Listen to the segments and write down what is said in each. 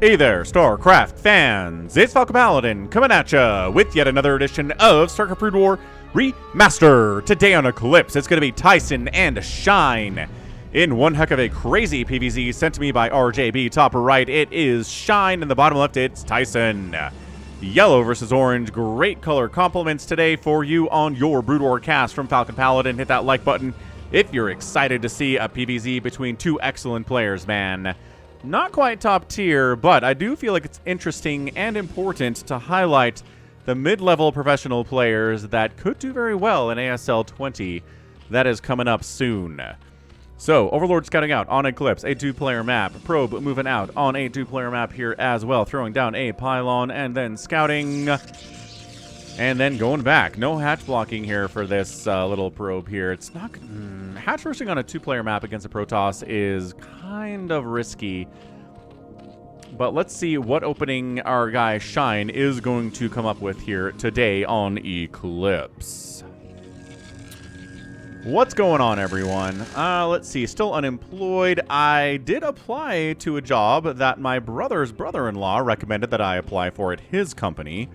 Hey there, StarCraft fans! It's Falcon Paladin coming at ya with yet another edition of StarCraft Brood War Remaster. Today on Eclipse, it's going to be Tyson and Shine. In one heck of a crazy PvZ sent to me by RJB. Top right, it is Shine, and the bottom left, it's Tyson. Yellow versus orange, great color compliments today for you on your Brood War cast from Falcon Paladin. Hit that like button if you're excited to see a PvZ between two excellent players, man. Not quite top tier, but I do feel like it's interesting and important to highlight the mid-level professional players that could do very well in ASL 20 that is coming up soon. So, Overlord scouting out on Eclipse, a two-player map. Probe moving out on a two-player map here as well, throwing down a pylon and then scouting. And then going back. No hatch blocking here for this little probe here. It's not... hatch rushing on a two-player map against a Protoss is kind of risky. But let's see what opening our guy Shine is going to come up with here today on Eclipse. What's going on, everyone? Let's see. Still unemployed. I did apply to a job that my brother's brother-in-law recommended that I apply for at his company.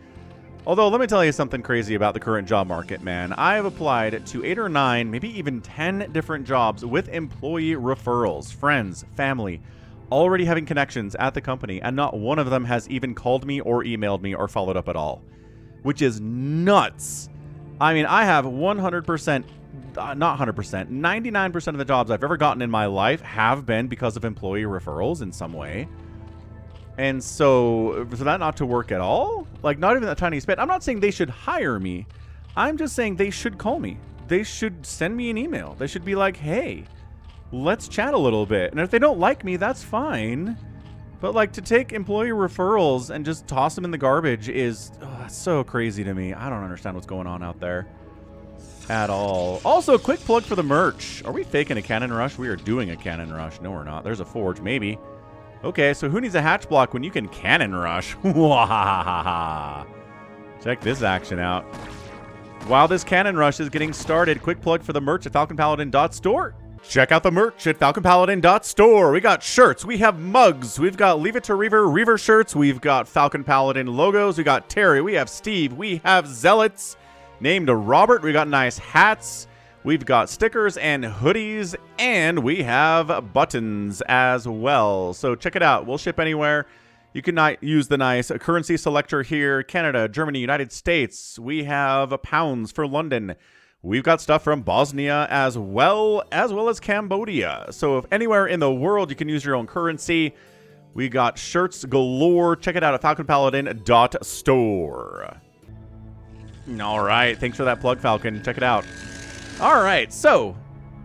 Although, let me tell you something crazy about the current job market, man. I have applied to 8 or 9, maybe even 10 different jobs with employee referrals, friends, family, already having connections at the company, and not one of them has even called me or emailed me or followed up at all, which is nuts. I mean, I have 100%, not 100%, 99% of the jobs I've ever gotten in my life have been because of employee referrals in some way. And so, for that not to work at all, like not even that tiny spit, I'm not saying they should hire me. I'm just saying they should call me. They should send me an email. They should be like, hey, let's chat a little bit. And if they don't like me, that's fine. But like to take employee referrals and just toss them in the garbage is so crazy to me. I don't understand what's going on out there at all. Also, quick plug for the merch. Are we faking a cannon rush? We are doing a cannon rush. No, we're not. There's a forge, maybe. Okay, so who needs a hatch block when you can cannon rush? Check this action out. While this cannon rush is getting started, quick plug for the merch at falconpaladin.store. Check out the merch at falconpaladin.store. We got shirts, we have mugs, we've got Leave It to Reaver shirts, we've got Falcon Paladin logos, we got Terry, we have Steve, we have Zealots named Robert, we got nice hats. We've got stickers and hoodies, and we have buttons as well. So check it out. We'll ship anywhere. You can use the nice currency selector here. Canada, Germany, United States. We have pounds for London. We've got stuff from Bosnia as well as Cambodia. So if anywhere in the world you can use your own currency, we got shirts galore. Check it out at falconpaladin.store. All right. Thanks for that plug, Falcon. Check it out. All right, so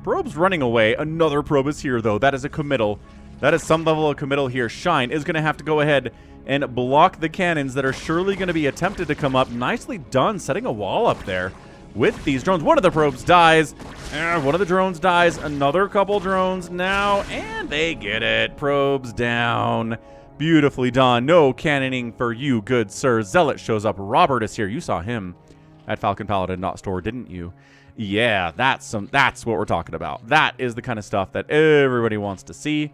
probe's running away. Another probe is here, though. That is a committal. That is some level of committal here. Shine is going to have to go ahead and block the cannons that are surely going to be attempted to come up. Nicely done, setting a wall up there with these drones. One of the probes dies. One of the drones dies. Another couple drones now, and they get it. Probes down. Beautifully done. No cannoning for you, good sir. Zealot shows up. Robert is here. You saw him at falconpaladin.store, didn't you? Yeah, that's what we're talking about. That is the kind of stuff that everybody wants to see,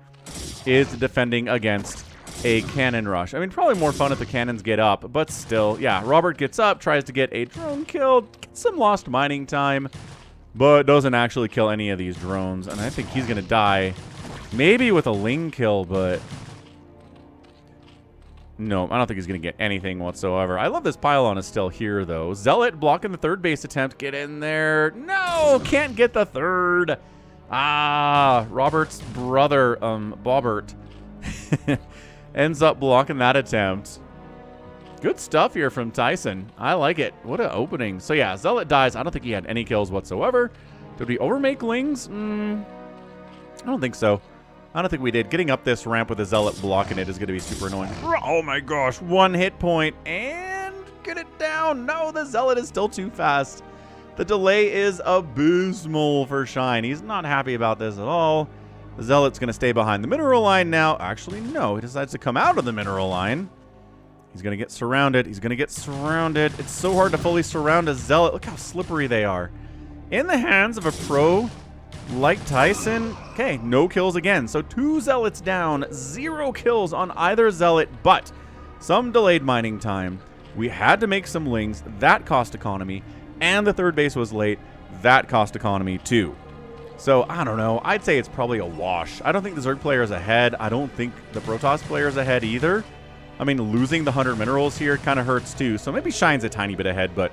is defending against a cannon rush. I mean, probably more fun if the cannons get up, but still, yeah, Robert gets up, tries to get a drone killed, gets some lost mining time, but doesn't actually kill any of these drones, and I think he's going to die, maybe with a Ling kill, but... no, I don't think he's going to get anything whatsoever. I love this pylon is still here, though. Zealot blocking the third base attempt. Get in there. No, can't get the third. Robert's brother, Bobbert, ends up blocking that attempt. Good stuff here from Tyson. I like it. What an opening. So, yeah, Zealot dies. I don't think he had any kills whatsoever. Did we overmake Lings? I don't think so. I don't think we did. Getting up this ramp with a Zealot blocking it is going to be super annoying. Oh my gosh. 1 hit point and get it down. No, the Zealot is still too fast. The delay is abysmal for Shine. He's not happy about this at all. The Zealot's going to stay behind the mineral line now. Actually, no. He decides to come out of the mineral line. He's going to get surrounded. He's going to get surrounded. It's so hard to fully surround a Zealot. Look how slippery they are. In the hands of a pro Like Tyson, okay, no kills again. So 2 Zealots down, 0 kills on either Zealot, but some delayed mining time. We had to make some lings, that cost economy, and the third base was late, that cost economy too. So, I don't know, I'd say it's probably a wash. I don't think the Zerg player is ahead. I don't think the Protoss player is ahead either. I mean, losing the 100 minerals here kind of hurts too, so maybe Shine's a tiny bit ahead, but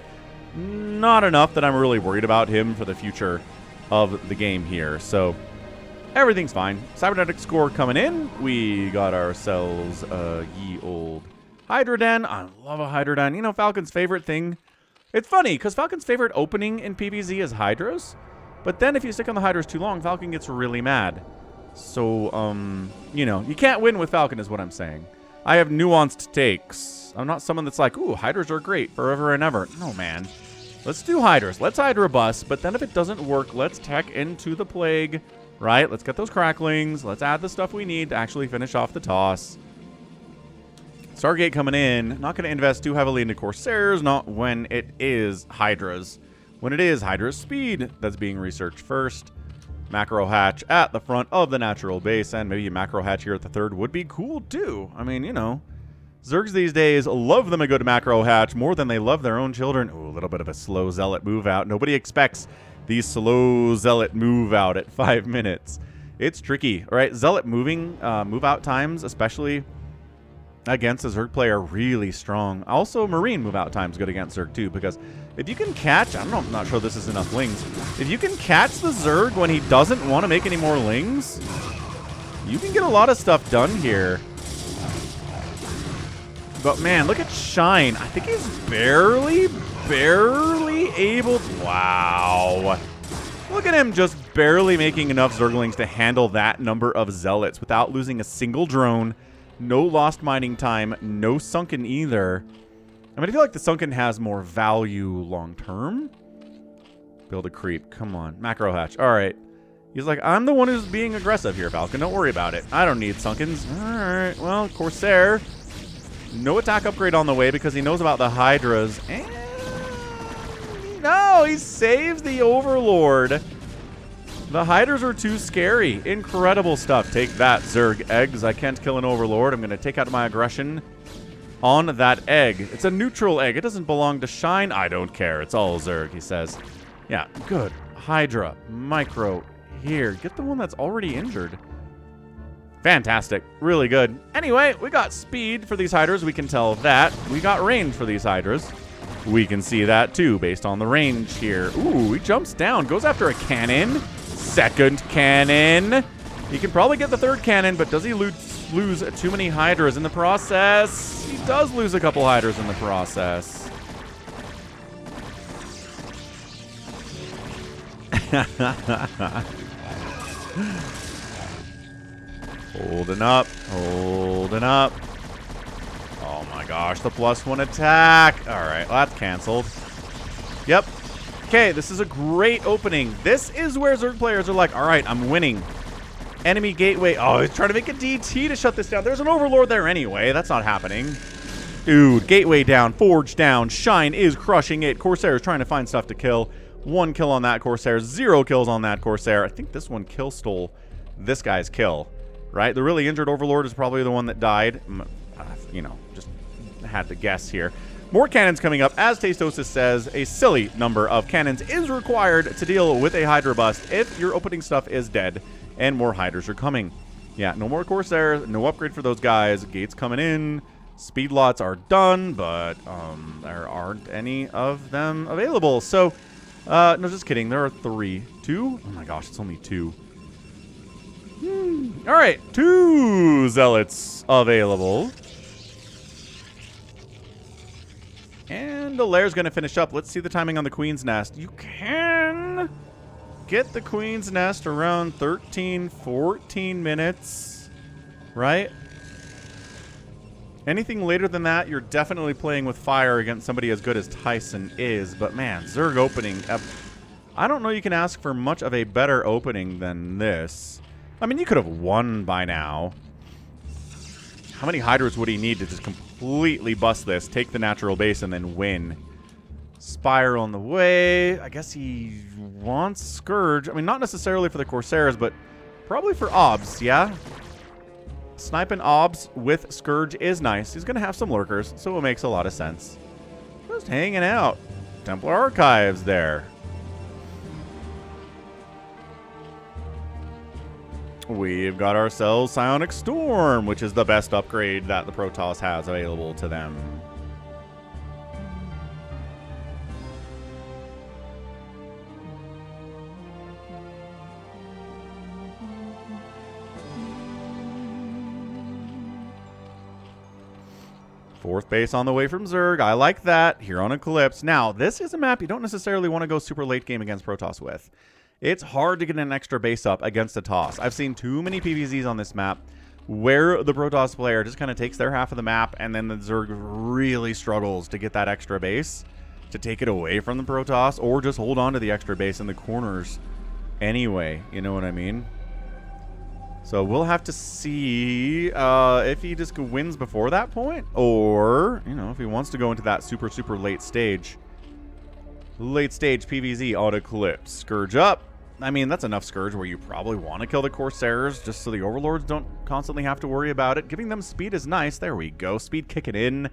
not enough that I'm really worried about him for the future of the game here. So, everything's fine. Cybernetic score coming in. We got ourselves a ye old Hydra Den. I love a Hydra Den. You know, Falcon's favorite thing. It's funny, because Falcon's favorite opening in PvZ is Hydras. But then if you stick on the Hydras too long, Falcon gets really mad. So, you know, you can't win with Falcon is what I'm saying. I have nuanced takes. I'm not someone that's like, ooh, Hydras are great forever and ever. No, man. Let's do Hydras. Let's Hydra bust. But then if it doesn't work, let's tech into the Plague, right? Let's get those cracklings. Let's add the stuff we need to actually finish off the toss. Stargate coming in. Not going to invest too heavily into Corsairs, not when it is Hydras. When it is Hydra's speed that's being researched first. Macro hatch at the front of the natural base, and maybe a macro hatch here at the third would be cool too. I mean, you know, Zergs these days love them a good macro hatch more than they love their own children. Ooh, a little bit of a slow Zealot move out. Nobody expects the slow Zealot move out at 5 minutes. It's tricky, all right? Zealot moving, move out times, especially against a Zerg player, really strong. Also, Marine move out times good against Zerg too, because if you can catch, I'm not sure this is enough lings. If you can catch the Zerg when he doesn't want to make any more lings, you can get a lot of stuff done here. But man, look at Shine. I think he's barely able to, wow. Look at him just barely making enough Zerglings to handle that number of Zealots without losing a single drone. No lost mining time, no sunken either. I mean, I feel like the sunken has more value long term. Build a creep. Come on. Macro hatch. All right. He's like, I'm the one who's being aggressive here, Falcon. Don't worry about it. I don't need sunkens. All right. Well, Corsair. No attack upgrade on the way because he knows about the Hydras. And no, he saves the Overlord. The Hydras are too scary. Incredible stuff. Take that, Zerg eggs. I can't kill an Overlord. I'm going to take out my aggression on that egg. It's a neutral egg. It doesn't belong to Shine. I don't care. It's all Zerg, he says. Yeah, good. Hydra. Micro. Here. Get the one that's already injured. Fantastic. Really good. Anyway, we got speed for these Hydras. We can tell that. We got range for these Hydras. We can see that too based on the range here. Ooh, he jumps down. Goes after a cannon. Second cannon. He can probably get the third cannon, but does he lose too many Hydras in the process? He does lose a couple Hydras in the process. Holding up. Holding up. Oh my gosh, the +1 attack. All right, well, that's canceled. Yep. Okay, this is a great opening. This is where Zerg players are like, all right, I'm winning. Enemy gateway. Oh, he's trying to make a DT to shut this down. There's an Overlord there anyway. That's not happening. Dude, gateway down, Forge down. Shine is crushing it. Corsair is trying to find stuff to kill. 1 kill on that Corsair. 0 kills on that Corsair. I think this one kill stole this guy's kill, right? The really injured Overlord is probably the one that died. You know, just had to guess here. More cannons coming up. As Tastosis says, a silly number of cannons is required to deal with a Hydra bust if your opening stuff is dead and more Hydras are coming. Yeah, no more Corsairs, no upgrade for those guys. Gates coming in. Speed lots are done, but there aren't any of them available. So, no, just kidding. There are 3. 2? Oh my gosh, it's only 2. All right, 2 Zealots available. And the Lair's going to finish up. Let's see the timing on the Queen's Nest. You can get the Queen's Nest around 13, 14 minutes, right? Anything later than that, you're definitely playing with fire against somebody as good as Tyson is. But man, Zerg opening, I don't know you can ask for much of a better opening than this. I mean, you could have won by now. How many Hydras would he need to just completely bust this, take the natural base, and then win? Spire on the way. I guess he wants Scourge. I mean, not necessarily for the Corsairs, but probably for Obs, yeah? Sniping Obs with Scourge is nice. He's going to have some lurkers, so it makes a lot of sense. Just hanging out. Templar Archives there. We've got ourselves Psionic Storm, which is the best upgrade that the Protoss has available to them. Fourth base on the way from Zerg. I like that. Here on Eclipse. Now, this is a map you don't necessarily want to go super late game against Protoss with. It's hard to get an extra base up against a Toss. I've seen too many PvZs on this map where the Protoss player just kind of takes their half of the map and then the Zerg really struggles to get that extra base to take it away from the Protoss or just hold on to the extra base in the corners anyway. You know what I mean? So we'll have to see if he just wins before that point or, you know, if he wants to go into that super, super late stage. Late stage PvZ on Eclipse. Scourge up. I mean, that's enough Scourge where you probably want to kill the Corsairs just so the Overlords don't constantly have to worry about it. Giving them speed is nice. There we go. Speed kicking in.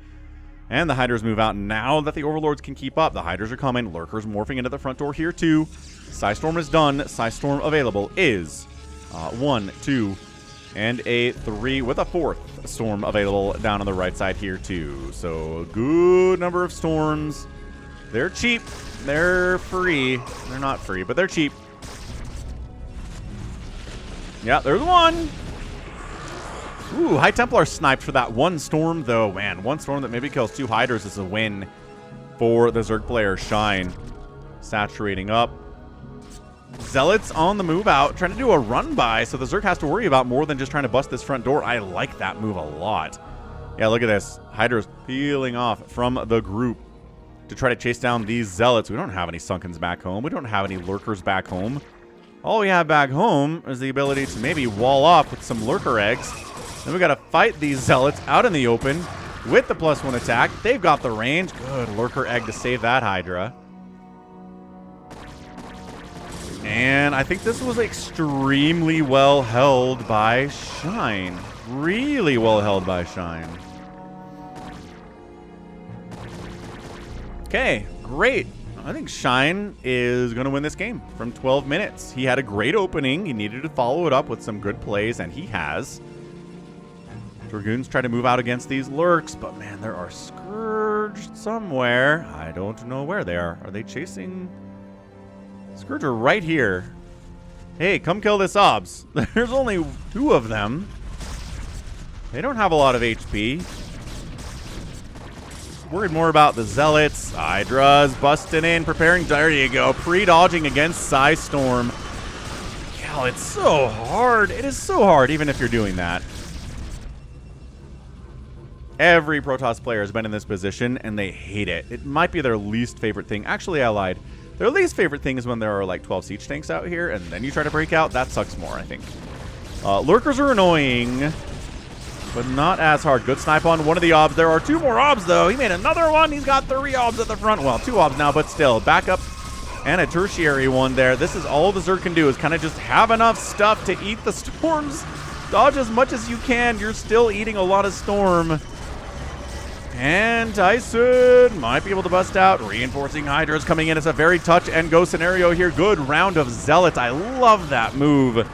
And the Hydras move out now that the Overlords can keep up. The Hydras are coming. Lurkers morphing into the front door here too. Psystorm is done. Psystorm available is 1, 2, and a 3 with a 4th storm available down on the right side here too. So a good number of storms. They're cheap. They're free. They're not free, but they're cheap. Yeah, there's one. Ooh, High Templar sniped for that one storm, though. Man, one storm that maybe kills 2 Hydras is a win for the Zerg player. Shine. Saturating up. Zealots on the move out, trying to do a run by, so the Zerg has to worry about more than just trying to bust this front door. I like that move a lot. Yeah, look at this. Hydra's peeling off from the group to try to chase down these Zealots. We don't have any Sunkens back home. We don't have any Lurkers back home. All we have back home is the ability to maybe wall off with some Lurker eggs. Then we got to fight these Zealots out in the open with the +1 attack. They've got the range. Good Lurker egg to save that Hydra. And I think this was extremely well held by Shine. Really well held by Shine. Okay, great. I think Shine is going to win this game from 12 minutes. He had a great opening. He needed to follow it up with some good plays, and he has. Dragoons try to move out against these lurks, but man, there are Scourged somewhere. I don't know where they are. Are they chasing? Scourge are right here. Hey, come kill this Obs. There's only 2 of them. They don't have a lot of HP. Worried more about the Zealots. Hydra's busting in, preparing. There you go. Pre-dodging against Psystorm. God, it's so hard. It is so hard, even if you're doing that. Every Protoss player has been in this position, and they hate it. It might be their least favorite thing. Actually, I lied. Their least favorite thing is when there are like 12 siege tanks out here, and then you try to break out. That sucks more, I think. Lurkers are annoying, but not as hard. Good snipe on one of the Obs. There are 2 more Obs, though. He made another one. He's got 3 Obs at the front. Well, 2 Obs now, but still. Backup and a tertiary one there. This is all the Zerg can do is kind of just have enough stuff to eat the storms. Dodge as much as you can. You're still eating a lot of storm. And Tyson might be able to bust out. Reinforcing Hydras coming in. It's a very touch and go scenario here. Good round of Zealots. I love that move.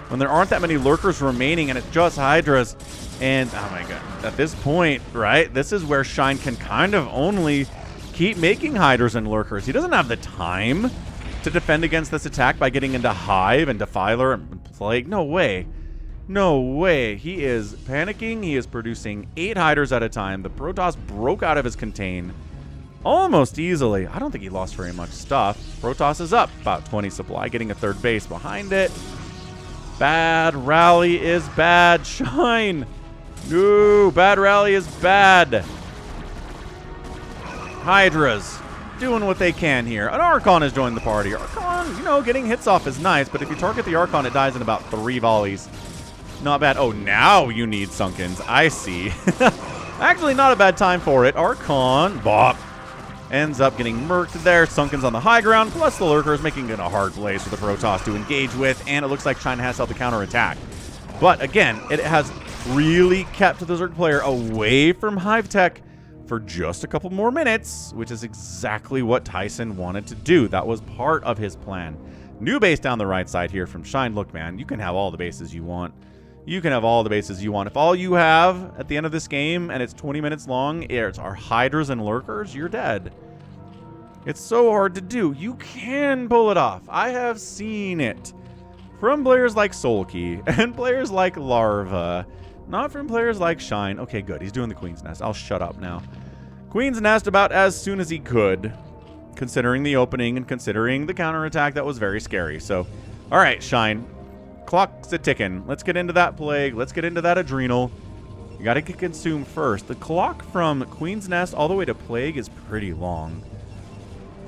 When there aren't that many Lurkers remaining and it's just Hydras. And, oh my god, at this point, right, this is where Shine can kind of only keep making Hydras and Lurkers. He doesn't have the time to defend against this attack by getting into Hive and Defiler and Plague. No way. No way. He is panicking. He is producing 8 Hydras at a time. The Protoss broke out of his contain almost easily. I don't think he lost very much stuff. Protoss is up about 20 supply, getting a 3rd base behind it. Bad rally is bad. Shine. No, bad rally is bad. Hydras doing what they can here. An Archon has joined the party. Archon, you know, getting hits off is nice, but if you target the Archon, it dies in about 3 volleys. Not bad. Oh, now you need Sunkens. I see. Actually, not a bad time for it. Archon, bop. Ends up getting murked there. Sunken's on the high ground, plus the Lurkers making it a hard place for the Protoss to engage with, and it looks like Shine has helped the counterattack. But again, it has really kept the Zerg player away from Hive Tech for just a couple more minutes, which is exactly what Tyson wanted to do. That was part of his plan. New base down the right side here from Shine. Look, man, you can have all the bases you want. You can have all the bases you want. If all you have at the end of this game, and it's 20 minutes long, it's our Hydras and Lurkers, you're dead. It's so hard to do. You can pull it off. I have seen it. From players like Solkey and players like Larva. Not from players like Shine. Okay, good. He's doing the Queen's Nest. I'll shut up now. Queen's Nest about as soon as he could, considering the opening and considering the counterattack that was very scary. So, all right, Shine. Clock's a-ticking. Let's get into that Plague. Let's get into that Adrenal. You got to get consumed first. The clock from Queen's Nest all the way to Plague is pretty long.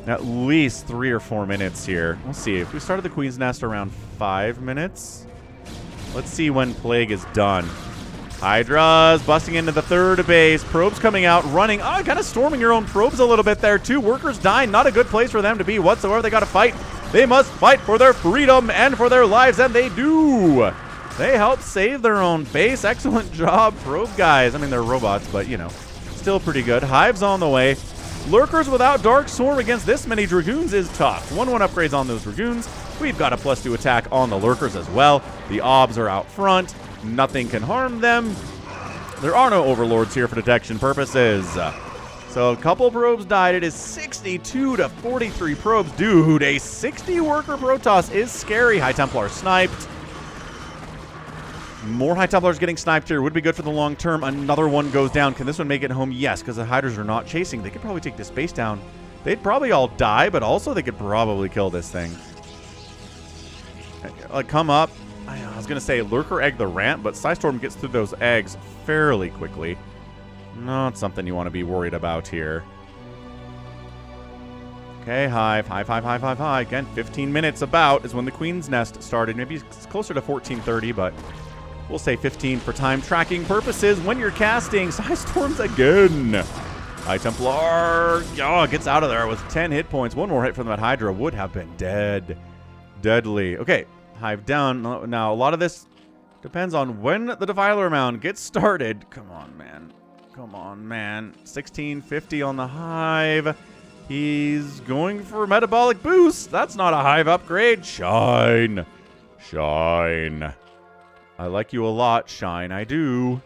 At least 3 or 4 minutes here. We'll see. If we started the Queen's Nest around 5 minutes, let's see when Plague is done. Hydras busting into the third base. Probes coming out, running. Oh, kind of storming your own probes a little bit there, too. Workers dying. Not a good place for them to be whatsoever. They got to fight. They must fight for their freedom and for their lives, and they do. They help save their own base. Excellent job, probe guys. I mean, they're robots, but, you know, still pretty good. Hive's on the way. Lurkers without Dark Swarm against this many Dragoons is tough. 1-1 upgrades on those Dragoons. We've got a +2 attack on the Lurkers as well. The Obs are out front. Nothing can harm them. There are no Overlords here for detection purposes. So a couple probes died. It is 62 to 43 probes. Dude, a 60 worker Protoss is scary. High Templar sniped. More High Templars getting sniped here would be good for the long term. Another one goes down. Can this one make it home? Yes, because the Hydras are not chasing. They could probably take this base down. They'd probably all die, but also they could probably kill this thing. Like, come up. I was going to say Lurker egg the ramp, but Psystorm gets through those eggs fairly quickly. Not something you want to be worried about here. Okay, Hive. Again, 15 minutes about is when the Queen's Nest started. Maybe it's closer to 14:30, but we'll say 15 for time tracking purposes. When you're casting, Psystorms again. High Templar gets out of there with 10 hit points. One more hit from that Hydra would have been dead. Deadly. Okay, Hive down. Now, a lot of this depends on when the Defiler Mound gets started. Come on, man. Come on, man. 1650 on the Hive. He's going for metabolic boost. That's not a Hive upgrade. Shine. Shine. I like you a lot, Shine. I do.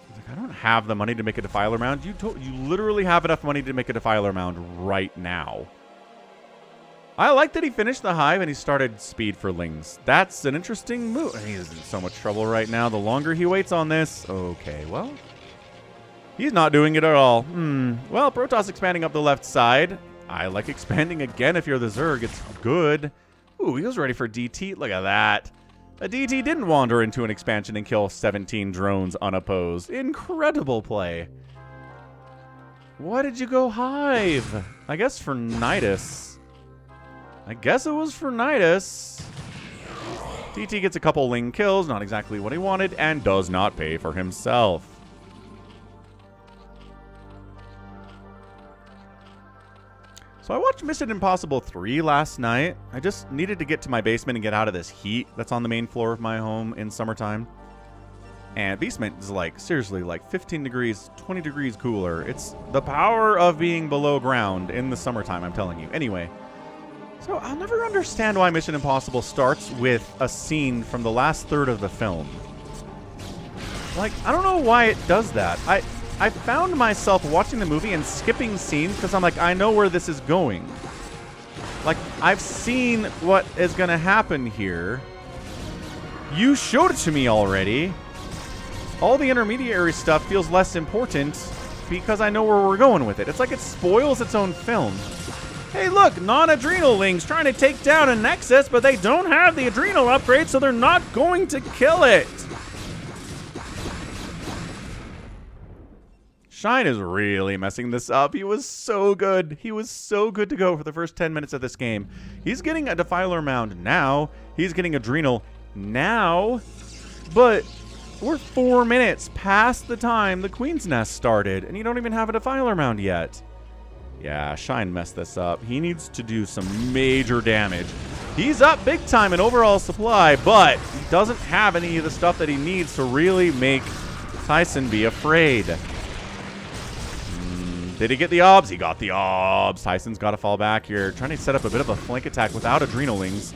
He's like, I don't have the money to make a Defiler Mound. You literally have enough money to make a Defiler Mound right now. I like that he finished the Hive and he started speed for Lings. That's an interesting move. He's in so much trouble right now. The longer he waits on this... Okay, well... He's not doing it at all. Well, Protoss expanding up the left side. I like expanding again if you're the Zerg. It's good. Ooh, he was ready for DT. Look at that. A DT didn't wander into an expansion and kill 17 drones unopposed. Incredible play. Why did you go Hive? I guess for Nidus. I guess it was for Nidus. DT gets a couple Ling kills, not exactly what he wanted, and does not pay for himself. So I watched Mission Impossible 3 last night. I just needed to get to my basement and get out of this heat that's on the main floor of my home in summertime. And basement is like, seriously, like 15 degrees, 20 degrees cooler. It's the power of being below ground in the summertime, I'm telling you. Anyway, so I'll never understand why Mission Impossible starts with a scene from the last third of the film. Like, I don't know why it does that. I found myself watching the movie and skipping scenes because I'm like, I know where this is going. Like, I've seen what is going to happen here. You showed it to me already. All the intermediary stuff feels less important because I know where we're going with it. It's like it spoils its own film. Hey, look, non-adrenal Lings trying to take down a Nexus, but they don't have the adrenal upgrade, so they're not going to kill it. Shine is really messing this up. He was so good. He was so good to go for the first 10 minutes of this game. He's getting a Defiler Mound now. He's getting Adrenal now. But we're 4 minutes past the time the Queen's Nest started, and you don't even have a Defiler Mound yet. Yeah, Shine messed this up. He needs to do some major damage. He's up big time in overall supply, but he doesn't have any of the stuff that he needs to really make Tyson be afraid. Did he get the obs? He got the obs. Tyson's got to fall back here. Trying to set up a bit of a flank attack without Adrenalings.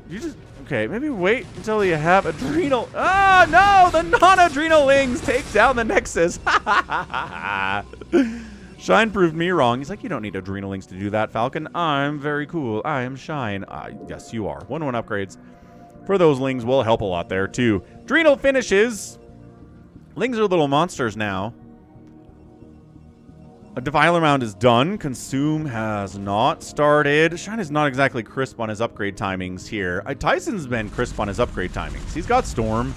You just... Okay, maybe wait until you have Adrenal... Oh, no! The non-Adrenalings take down the Nexus. Shine proved me wrong. He's like, you don't need Adrenalings to do that, Falcon. I'm very cool. I am Shine. Yes, you are. 1-1 upgrades for those Lings will help a lot there, too. Adrenal finishes. Lings are little monsters now. A Defiler Mound is done. Consume has not started. Shine is not exactly crisp on his upgrade timings here. Tyson's been crisp on his upgrade timings. He's got Storm.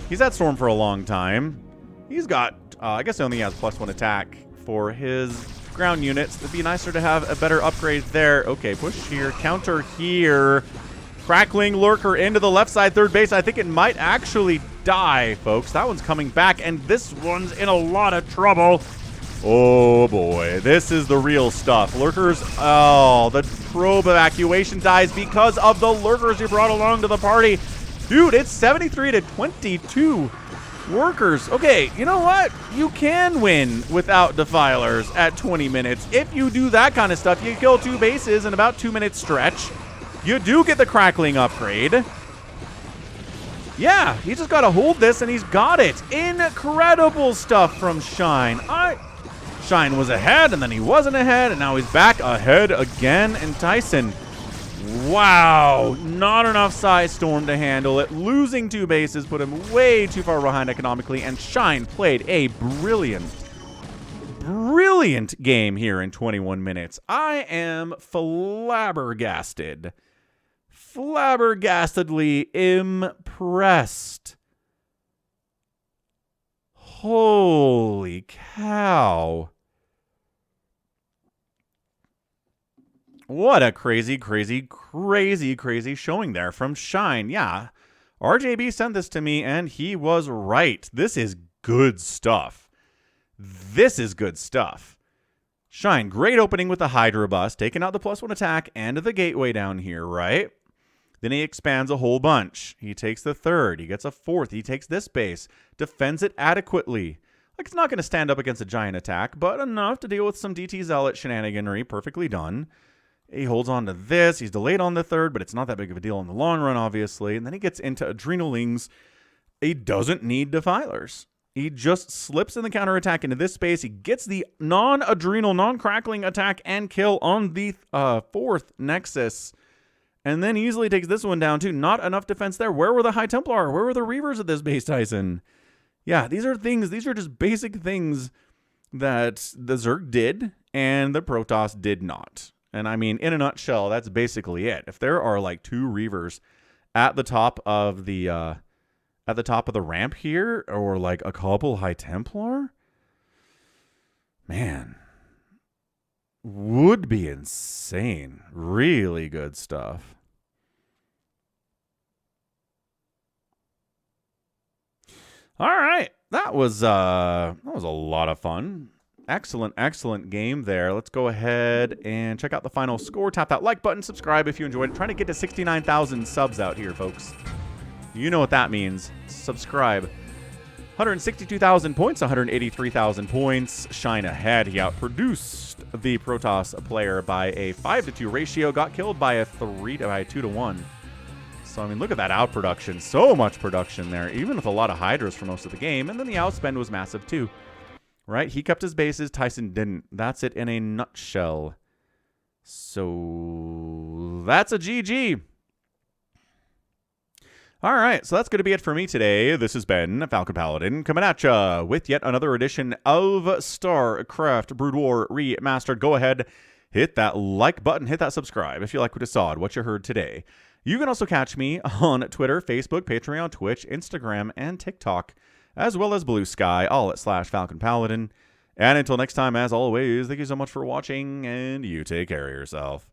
He's had Storm for a long time. He's got, I guess he only has +1 attack for his ground units. It'd be nicer to have a better upgrade there. Okay, push here. Counter here. Crackling Lurker into the left side third base. I think it might actually die, folks. That one's coming back, and this one's in a lot of trouble. Oh boy, this is the real stuff. Lurkers, oh, the probe evacuation dies because of the Lurkers you brought along to the party. Dude, it's 73 to 22 workers. Okay, you know what? You can win without Defilers at 20 minutes. If you do that kind of stuff, you kill 2 bases in about 2 minutes stretch. You do get the Crackling upgrade. Yeah, he just got to hold this, and he's got it. Incredible stuff from Shine. Shine was ahead, and then he wasn't ahead, and now he's back ahead again. And Tyson, wow, not enough size Storm to handle it. Losing 2 bases put him way too far behind economically, and Shine played a brilliant game here in 21 minutes. I am flabbergasted. Flabbergastedly impressed. Holy cow. What a crazy showing there from Shine. Yeah, RJB sent this to me, and he was right. This is good stuff. This is good stuff. Shine, great opening with the Hydra Bus, taking out the +1 attack and the gateway down here, right? Then he expands a whole bunch. He takes the 3rd. He gets a 4th. He takes this base. Defends it adequately. Like, it's not going to stand up against a giant attack, but enough to deal with some DT Zealot shenaniganry. Perfectly done. He holds on to this. He's delayed on the 3rd, but it's not that big of a deal in the long run, obviously. And then he gets into Adrenalings. He doesn't need Defilers. He just slips in the counterattack into this space. He gets the non-adrenal, non-crackling attack and kill on the 4th Nexus. And then easily takes this one down, too. Not enough defense there. Where were the High Templar? Where were the Reavers at this base, Tyson? Yeah, these are just basic things that the Zerg did and the Protoss did not. And I mean, in a nutshell, that's basically it. If there are like 2 Reavers at the top of the ramp here, or like a couple High Templar, man, would be insane. Really good stuff. All right, that was a lot of fun. Excellent game there. Let's go ahead and check out the final score. Tap that like button, subscribe if you enjoyed it. Trying to get to 69,000 subs out here, folks. You know what that means. Subscribe. 162,000 points, 183,000 points. Shine ahead. He outproduced the Protoss player by a 5-2 ratio. Got killed by a 2-1. So, I mean, look at that outproduction. So much production there, even with a lot of Hydras for most of the game. And then the outspend was massive, too. Right? He kept his bases. Tyson didn't. That's it in a nutshell. So, that's a GG. All right, so that's going to be it for me today. This has been Falcon Paladin coming at ya with yet another edition of StarCraft Brood War Remastered. Go ahead, hit that like button, hit that subscribe if you like what you saw and what you heard today. You can also catch me on Twitter, Facebook, Patreon, Twitch, Instagram, and TikTok, as well as Blue Sky, all at /Falcon Paladin. And until next time, as always, thank you so much for watching, and you take care of yourself.